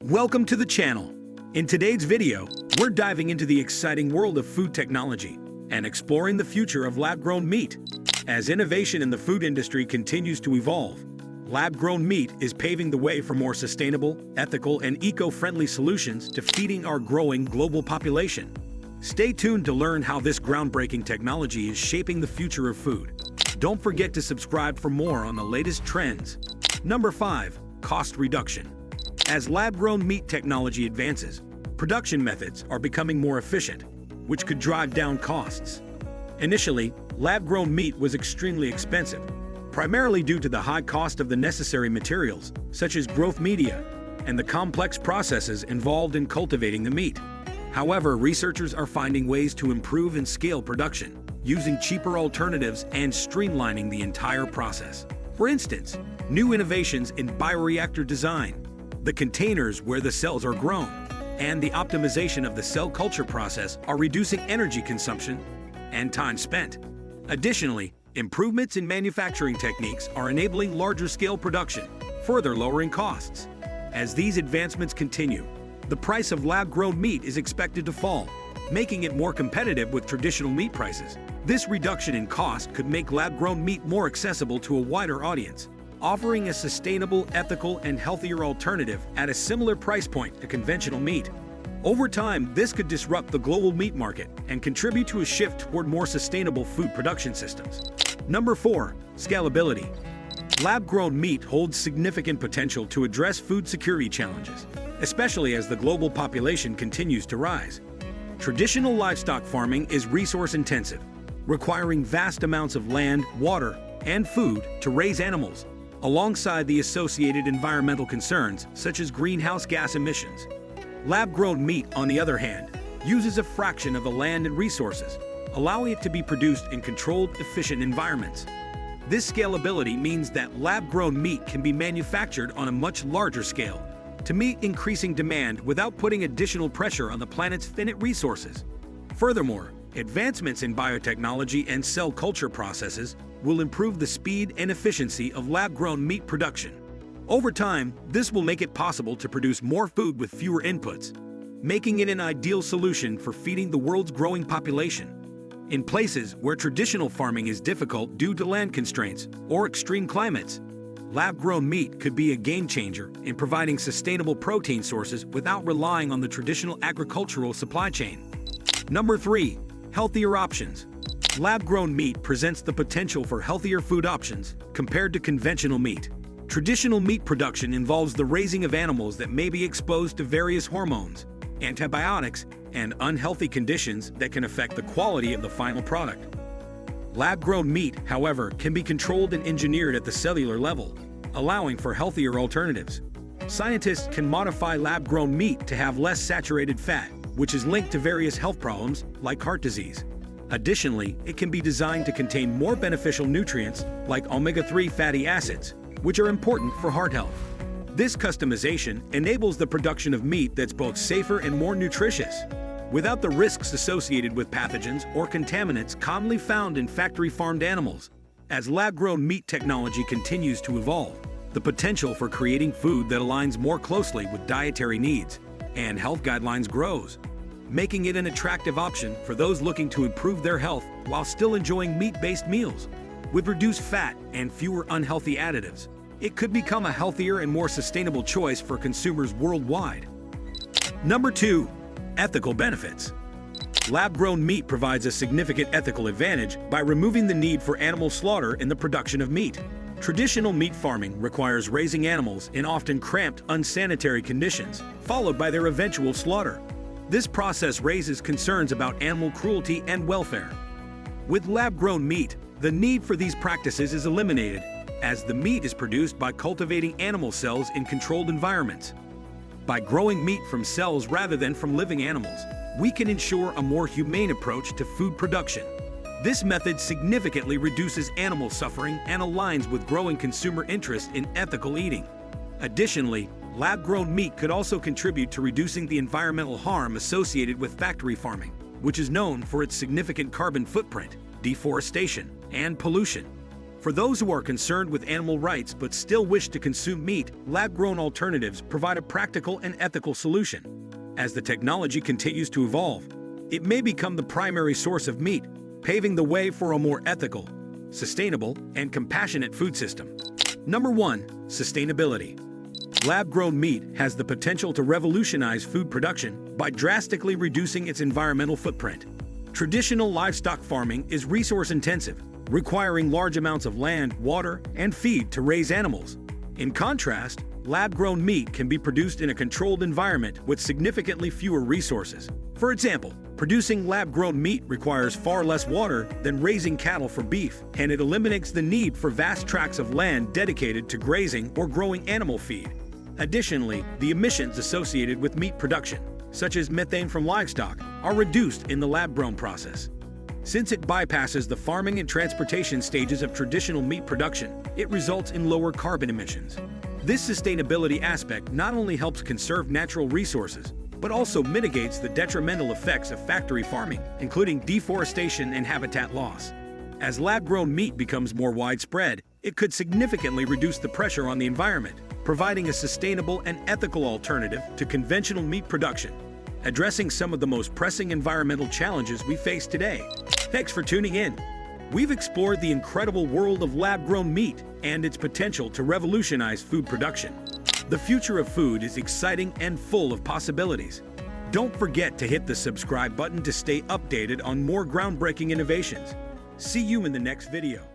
Welcome to the channel. In today's video, we're diving into the exciting world of food technology and exploring the future of lab-grown meat. As innovation in the food industry continues to evolve, lab-grown meat is paving the way for more sustainable, ethical, and eco-friendly solutions to feeding our growing global population. Stay tuned to learn how this groundbreaking technology is shaping the future of food. Don't forget to subscribe for more on the latest trends. Number 5. Cost reduction. As lab-grown meat technology advances, production methods are becoming more efficient, which could drive down costs. Initially, lab-grown meat was extremely expensive, primarily due to the high cost of the necessary materials, such as growth media, and the complex processes involved in cultivating the meat. However, researchers are finding ways to improve and scale production, using cheaper alternatives and streamlining the entire process. For instance, new innovations in bioreactor design, the containers where the cells are grown, and the optimization of the cell culture process are reducing energy consumption and time spent. Additionally, improvements in manufacturing techniques are enabling larger-scale production, further lowering costs. As these advancements continue, the price of lab-grown meat is expected to fall, making it more competitive with traditional meat prices. This reduction in cost could make lab-grown meat more accessible to a wider audience, offering a sustainable, ethical, and healthier alternative at a similar price point to conventional meat. Over time, this could disrupt the global meat market and contribute to a shift toward more sustainable food production systems. Number 4. Scalability. Lab-grown meat holds significant potential to address food security challenges, especially as the global population continues to rise. Traditional livestock farming is resource-intensive, requiring vast amounts of land, water, and food to raise animals, alongside the associated environmental concerns such as greenhouse gas emissions. Lab-grown meat, on the other hand, uses a fraction of the land and resources, allowing it to be produced in controlled, efficient environments. This scalability means that lab-grown meat can be manufactured on a much larger scale to meet increasing demand without putting additional pressure on the planet's finite resources. Furthermore, advancements in biotechnology and cell culture processes will improve the speed and efficiency of lab-grown meat production. Over time, this will make it possible to produce more food with fewer inputs, making it an ideal solution for feeding the world's growing population. In places where traditional farming is difficult due to land constraints or extreme climates, lab-grown meat could be a game-changer in providing sustainable protein sources without relying on the traditional agricultural supply chain. Number 3. Healthier options. Lab-grown meat presents the potential for healthier food options compared to conventional meat. Traditional meat production involves the raising of animals that may be exposed to various hormones, antibiotics, and unhealthy conditions that can affect the quality of the final product. Lab-grown meat, however, can be controlled and engineered at the cellular level, allowing for healthier alternatives. Scientists can modify lab-grown meat to have less saturated fat, which is linked to various health problems like heart disease. Additionally, it can be designed to contain more beneficial nutrients like omega-3 fatty acids, which are important for heart health. This customization enables the production of meat that's both safer and more nutritious, without the risks associated with pathogens or contaminants commonly found in factory-farmed animals. As lab-grown meat technology continues to evolve, the potential for creating food that aligns more closely with dietary needs and health guidelines grows, making it an attractive option for those looking to improve their health while still enjoying meat-based meals. With reduced fat and fewer unhealthy additives, it could become a healthier and more sustainable choice for consumers worldwide. Number 2. Ethical benefits. Lab-grown meat provides a significant ethical advantage by removing the need for animal slaughter in the production of meat. Traditional meat farming requires raising animals in often cramped, unsanitary conditions, followed by their eventual slaughter. This process raises concerns about animal cruelty and welfare. With lab-grown meat, the need for these practices is eliminated, as the meat is produced by cultivating animal cells in controlled environments. By growing meat from cells rather than from living animals, we can ensure a more humane approach to food production. This method significantly reduces animal suffering and aligns with growing consumer interest in ethical eating. Additionally, lab-grown meat could also contribute to reducing the environmental harm associated with factory farming, which is known for its significant carbon footprint, deforestation, and pollution. For those who are concerned with animal rights but still wish to consume meat, lab-grown alternatives provide a practical and ethical solution. As the technology continues to evolve, it may become the primary source of meat, paving the way for a more ethical, sustainable, and compassionate food system. Number 1. Sustainability. Lab-grown meat has the potential to revolutionize food production by drastically reducing its environmental footprint. Traditional livestock farming is resource-intensive, requiring large amounts of land, water, and feed to raise animals. In contrast, lab-grown meat can be produced in a controlled environment with significantly fewer resources. For example, producing lab-grown meat requires far less water than raising cattle for beef, and it eliminates the need for vast tracts of land dedicated to grazing or growing animal feed. Additionally, the emissions associated with meat production, such as methane from livestock, are reduced in the lab-grown process. Since it bypasses the farming and transportation stages of traditional meat production, it results in lower carbon emissions. This sustainability aspect not only helps conserve natural resources, but also mitigates the detrimental effects of factory farming, including deforestation and habitat loss. As lab-grown meat becomes more widespread, it could significantly reduce the pressure on the environment, providing a sustainable and ethical alternative to conventional meat production, addressing some of the most pressing environmental challenges we face today. Thanks for tuning in. We've explored the incredible world of lab-grown meat and its potential to revolutionize food production. The future of food is exciting and full of possibilities. Don't forget to hit the subscribe button to stay updated on more groundbreaking innovations. See you in the next video.